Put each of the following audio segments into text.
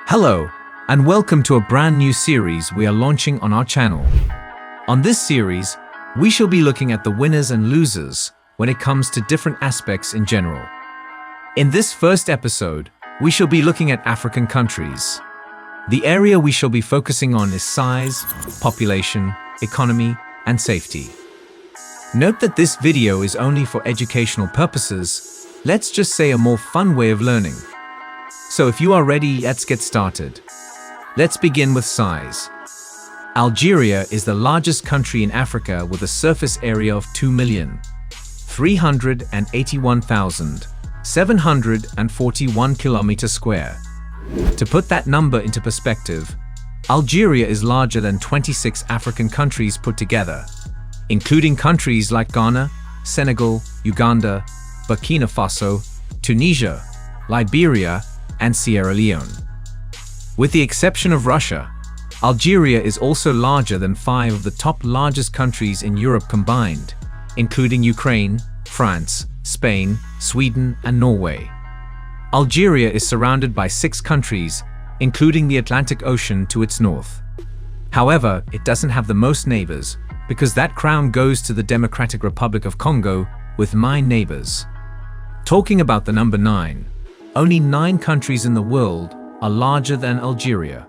Hello, and welcome to a brand new series we are launching on our channel. On this series, we shall be looking at the winners and losers when it comes to different aspects in general. In this first episode, we shall be looking at African countries. The area we shall be focusing on is size, population, economy, and safety. Note that this video is only for educational purposes, let's just say a more fun way of learning. So if you are ready, let's get started. Let's begin with size. Algeria is the largest country in Africa with a surface area of 2,381,741 kilometers square. To put that number into perspective, Algeria is larger than 26 African countries put together, including countries like Ghana, Senegal, Uganda, Burkina Faso, Tunisia, Liberia, and Sierra Leone. With the exception of Russia, Algeria is also larger than 5 of the top largest countries in Europe combined, including Ukraine, France, Spain, Sweden, and Norway. Algeria is surrounded by 6 countries, including the Atlantic Ocean to its north. However, it doesn't have the most neighbors, because that crown goes to the Democratic Republic of Congo with 9 neighbors. Talking about the number 9, only 9 countries in the world are larger than Algeria.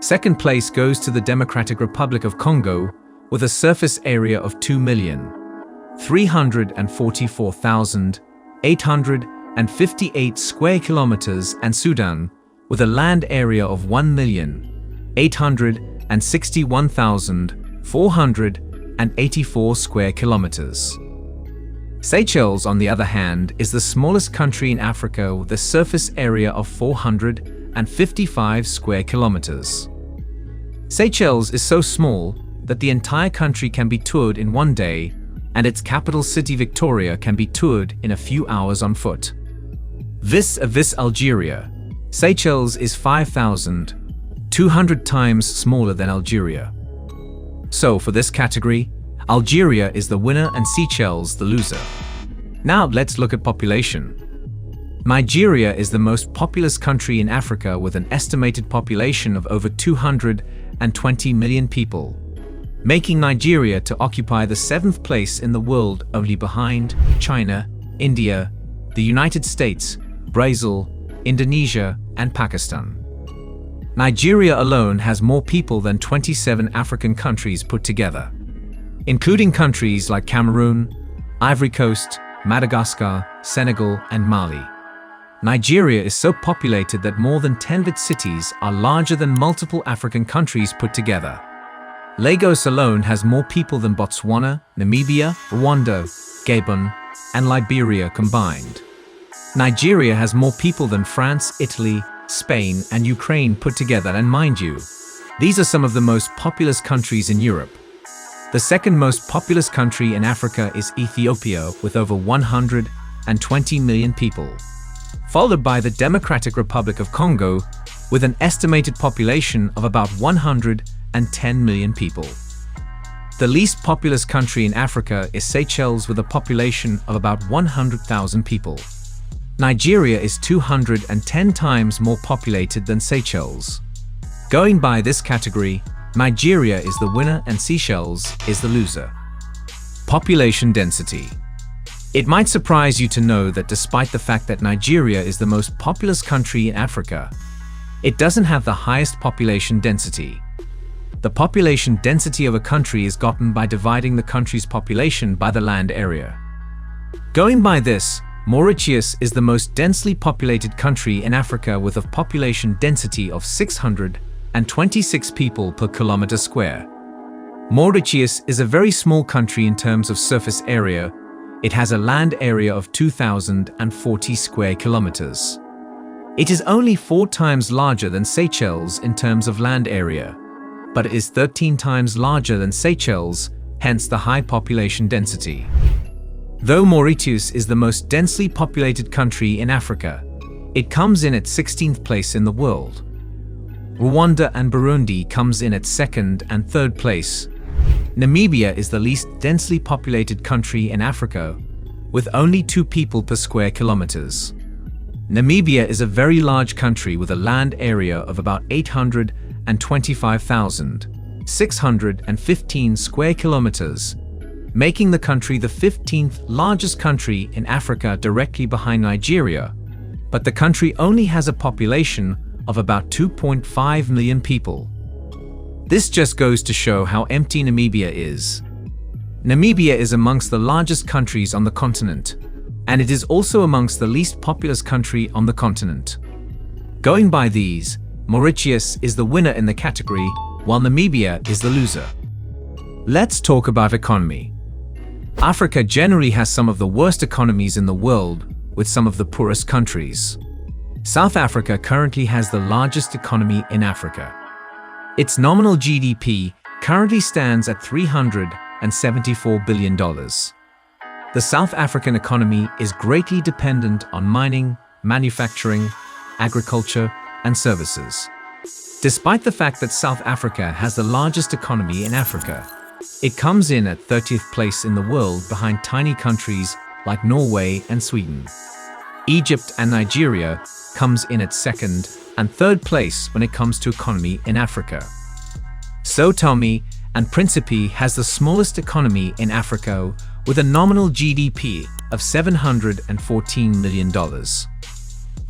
Second place goes to the Democratic Republic of Congo with a surface area of 2,344,858 square kilometers, and Sudan with a land area of 1,861,484 square kilometers. Seychelles, on the other hand, is the smallest country in Africa with a surface area of 455 square kilometers. Seychelles is so small that the entire country can be toured in one day, and its capital city Victoria can be toured in a few hours on foot. Vis-a-vis Algeria, Seychelles is 5,200 times smaller than Algeria. So for this category, Algeria is the winner and Seychelles the loser. Now let's look at population. Nigeria is the most populous country in Africa with an estimated population of over 220 million people, making Nigeria to occupy the 7th place in the world, only behind China, India, the United States, Brazil, Indonesia, and Pakistan. Nigeria alone has more people than 27 African countries put together, including countries like Cameroon, Ivory Coast, Madagascar, Senegal, and Mali. Nigeria is so populated that more than 10 of its cities are larger than multiple African countries put together. Lagos alone has more people than Botswana, Namibia, Rwanda, Gabon, and Liberia combined. Nigeria has more people than France, Italy, Spain, and Ukraine put together, and mind you, these are some of the most populous countries in Europe. The second most populous country in Africa is Ethiopia with over 120 million people, followed by the Democratic Republic of Congo with an estimated population of about 110 million people. The least populous country in Africa is Seychelles with a population of about 100,000 people. Nigeria is 210 times more populated than Seychelles. Going by this category, Nigeria is the winner and Seychelles is the loser. Population density. It might surprise you to know that despite the fact that Nigeria is the most populous country in Africa, it doesn't have the highest population density. The population density of a country is gotten by dividing the country's population by the land area. Going by this, Mauritius is the most densely populated country in Africa with a population density of 626 people per kilometer square. Mauritius is a very small country in terms of surface area. It has a land area of 2,040 square kilometers. It is only 4 times larger than Seychelles in terms of land area, but it is 13 times larger than Seychelles, hence the high population density. Though Mauritius is the most densely populated country in Africa, it comes in at 16th place in the world. Rwanda and Burundi comes in at 2nd and 3rd place. Namibia is the least densely populated country in Africa, with only 2 people per square kilometers. Namibia is a very large country with a land area of about 825,615 square kilometers, making the country the 15th largest country in Africa directly behind Nigeria, but the country only has a population of about 2.5 million people. This just goes to show how empty Namibia is. Namibia is amongst the largest countries on the continent, and it is also amongst the least populous country on the continent. Going by these, Mauritius is the winner in the category, while Namibia is the loser. Let's talk about economy. Africa generally has some of the worst economies in the world, with some of the poorest countries. South Africa currently has the largest economy in Africa. Its nominal GDP currently stands at $374 billion. The South African economy is greatly dependent on mining, manufacturing, agriculture, and services. Despite the fact that South Africa has the largest economy in Africa, it comes in at 30th place in the world behind tiny countries like Norway and Sweden. Egypt and Nigeria comes in at second and third place when it comes to economy in Africa. Sao Tome and Principe has the smallest economy in Africa with a nominal GDP of $714 million.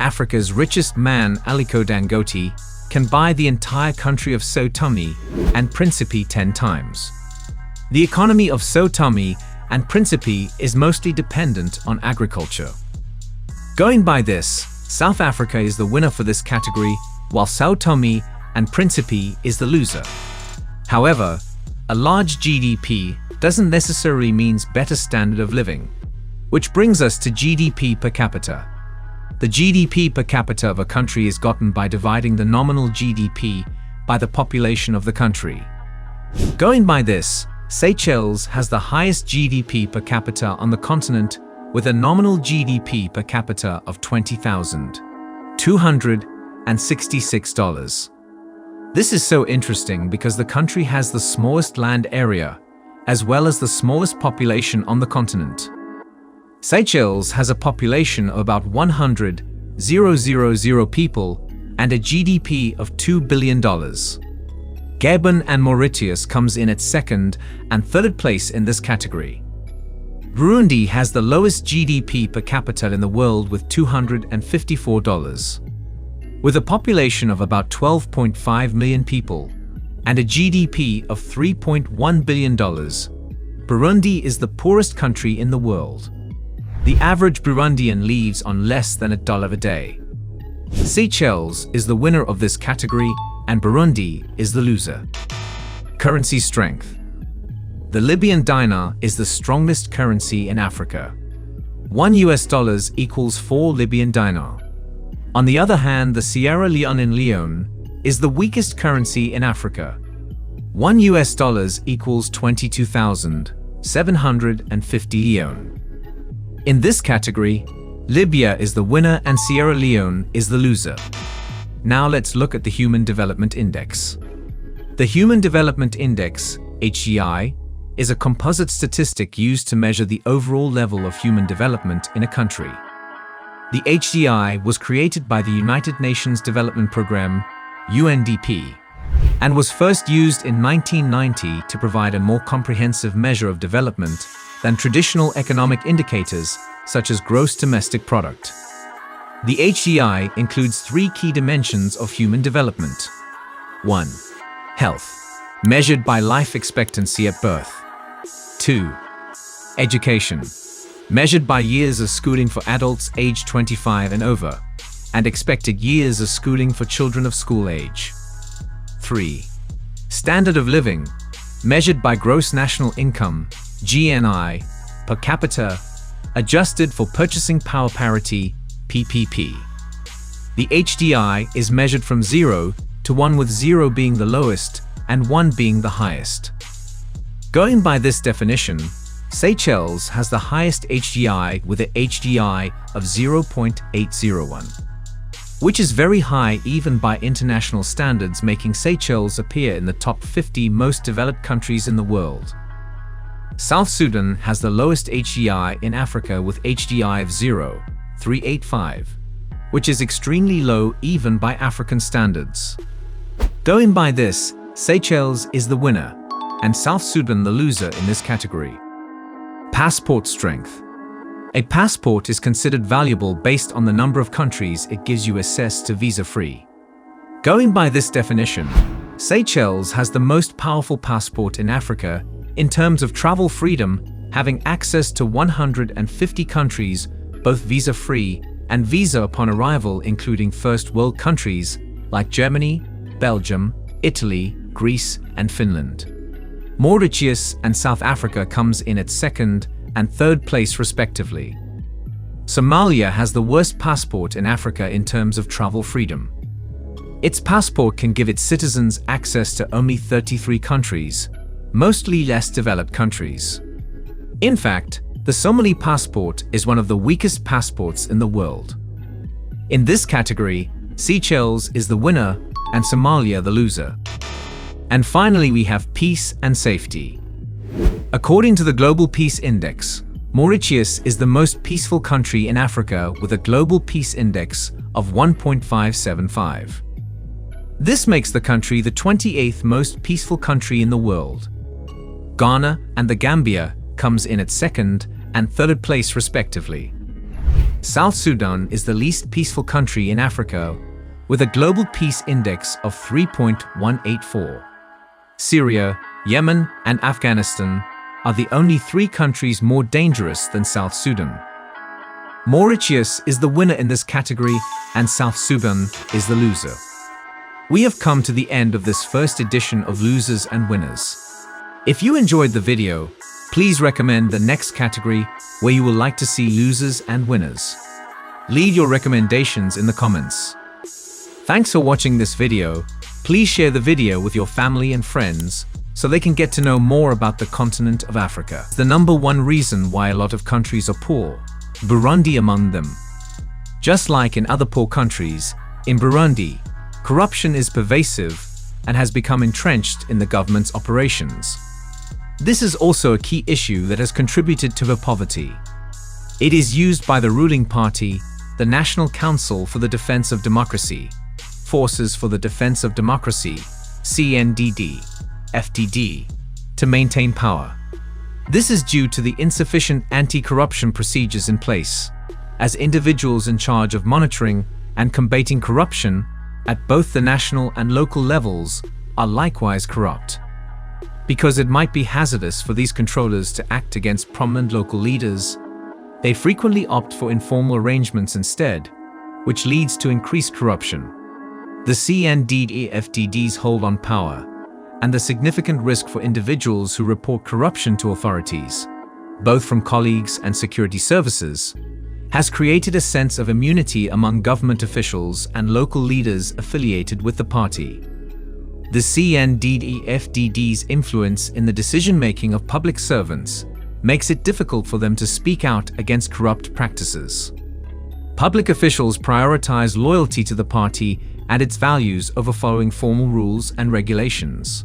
Africa's richest man, Aliko Dangote, can buy the entire country of Sao Tome and Principe 10 times. The economy of Sao Tome and Principe is mostly dependent on agriculture. Going by this, South Africa is the winner for this category, while Sao Tome and Principe is the loser. However, a large GDP doesn't necessarily mean better standard of living, which brings us to GDP per capita. The GDP per capita of a country is gotten by dividing the nominal GDP by the population of the country. Going by this, Seychelles has the highest GDP per capita on the continent with a nominal GDP per capita of $20,266. This is so interesting because the country has the smallest land area, as well as the smallest population on the continent. Seychelles has a population of about 100,000 people and a GDP of $2 billion. Gabon and Mauritius comes in at second and third place in this category. Burundi has the lowest GDP per capita in the world with $254. With a population of about 12.5 million people and a GDP of $3.1 billion, Burundi is the poorest country in the world. The average Burundian lives on less than $1 a day. Seychelles is the winner of this category and Burundi is the loser. Currency strength. The Libyan dinar is the strongest currency in Africa. $1 equals 4 Libyan dinar. On the other hand, the Sierra Leone is the weakest currency in Africa. $1 equals 22,750 leone. In this category, Libya is the winner and Sierra Leone is the loser. Now let's look at the Human Development Index. The Human Development Index, HDI, is a composite statistic used to measure the overall level of human development in a country. The HDI was created by the United Nations Development Programme, UNDP, and was first used in 1990 to provide a more comprehensive measure of development than traditional economic indicators such as gross domestic product. The HDI includes 3 key dimensions of human development. 1. Health, measured by life expectancy at birth. 2. Education, measured by years of schooling for adults aged 25 and over, and expected years of schooling for children of school age. 3. Standard of living, measured by gross national income, GNI, per capita, adjusted for purchasing power parity, PPP. The HDI is measured from 0 to 1, with 0 being the lowest and 1 being the highest. Going by this definition, Seychelles has the highest HDI with an HDI of 0.801, which is very high even by international standards, making Seychelles appear in the top 50 most developed countries in the world. South Sudan has the lowest HDI in Africa with HDI of 0.385. which is extremely low even by African standards. Going by this, Seychelles is the winner, and South Sudan the loser in this category. Passport strength. A passport is considered valuable based on the number of countries it gives you access to visa-free. Going by this definition, Seychelles has the most powerful passport in Africa in terms of travel freedom, having access to 150 countries, both visa-free and visa upon arrival, including first world countries like Germany, Belgium, Italy, Greece, and Finland. Mauritius and South Africa comes in at second and third place respectively. Somalia has the worst passport in Africa in terms of travel freedom. Its passport can give its citizens access to only 33 countries, mostly less developed countries. In fact, the Somali passport is one of the weakest passports in the world. In this category, Seychelles is the winner and Somalia the loser. And finally, we have peace and safety. According to the Global Peace Index, Mauritius is the most peaceful country in Africa with a Global Peace Index of 1.575. This makes the country the 28th most peaceful country in the world. Ghana and the Gambia comes in at second and third place respectively. South Sudan is the least peaceful country in Africa with a Global Peace Index of 3.184. Syria, Yemen, and Afghanistan are the only three countries more dangerous than South Sudan. Mauritius is the winner in this category and South Sudan is the loser. We have come to the end of this first edition of Losers and Winners. If you enjoyed the video, please recommend the next category where you will like to see losers and winners. Leave your recommendations in the comments. Thanks for watching this video. Please share the video with your family and friends so they can get to know more about the continent of Africa. The number one reason why a lot of countries are poor, Burundi among them. Just like in other poor countries, in Burundi, corruption is pervasive and has become entrenched in the government's operations. This is also a key issue that has contributed to the poverty. It is used by the ruling party, the National Council for the Defense of Democracy, Forces for the Defense of Democracy, CNDD, FDD, to maintain power. This is due to the insufficient anti-corruption procedures in place, as individuals in charge of monitoring and combating corruption at both the national and local levels are likewise corrupt. Because it might be hazardous for these controllers to act against prominent local leaders, they frequently opt for informal arrangements instead, which leads to increased corruption. The CNDD-FDD's hold on power and the significant risk for individuals who report corruption to authorities, both from colleagues and security services, has created a sense of immunity among government officials and local leaders affiliated with the party. The CNDD-FDD's influence in the decision-making of public servants makes it difficult for them to speak out against corrupt practices. Public officials prioritize loyalty to the party and its values over following formal rules and regulations.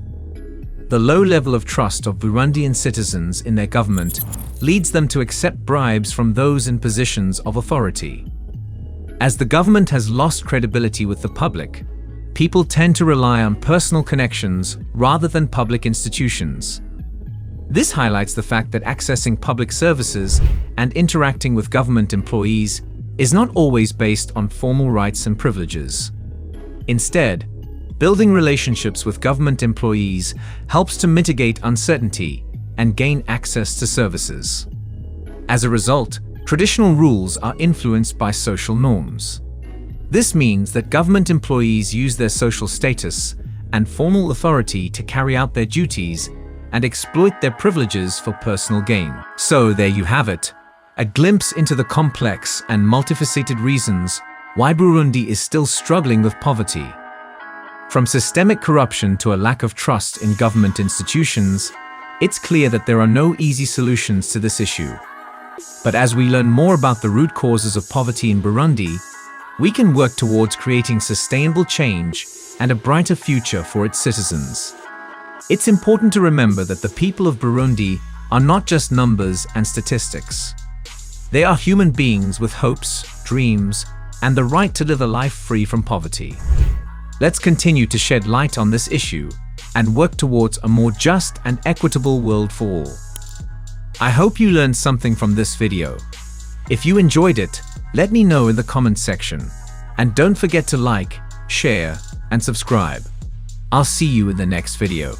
The low level of trust of Burundian citizens in their government leads them to accept bribes from those in positions of authority. As the government has lost credibility with the public, people tend to rely on personal connections rather than public institutions. This highlights the fact that accessing public services and interacting with government employees is not always based on formal rights and privileges. Instead, building relationships with government employees helps to mitigate uncertainty and gain access to services. As a result, traditional rules are influenced by social norms. This means that government employees use their social status and formal authority to carry out their duties and exploit their privileges for personal gain. So there you have it, a glimpse into the complex and multifaceted reasons why Burundi is still struggling with poverty. From systemic corruption to a lack of trust in government institutions, it's clear that there are no easy solutions to this issue. But as we learn more about the root causes of poverty in Burundi, we can work towards creating sustainable change and a brighter future for its citizens. It's important to remember that the people of Burundi are not just numbers and statistics. They are human beings with hopes, dreams, and the right to live a life free from poverty. Let's continue to shed light on this issue and work towards a more just and equitable world for all. I hope you learned something from this video. If you enjoyed it, let me know in the comment section. And don't forget to like, share, and subscribe. I'll see you in the next video.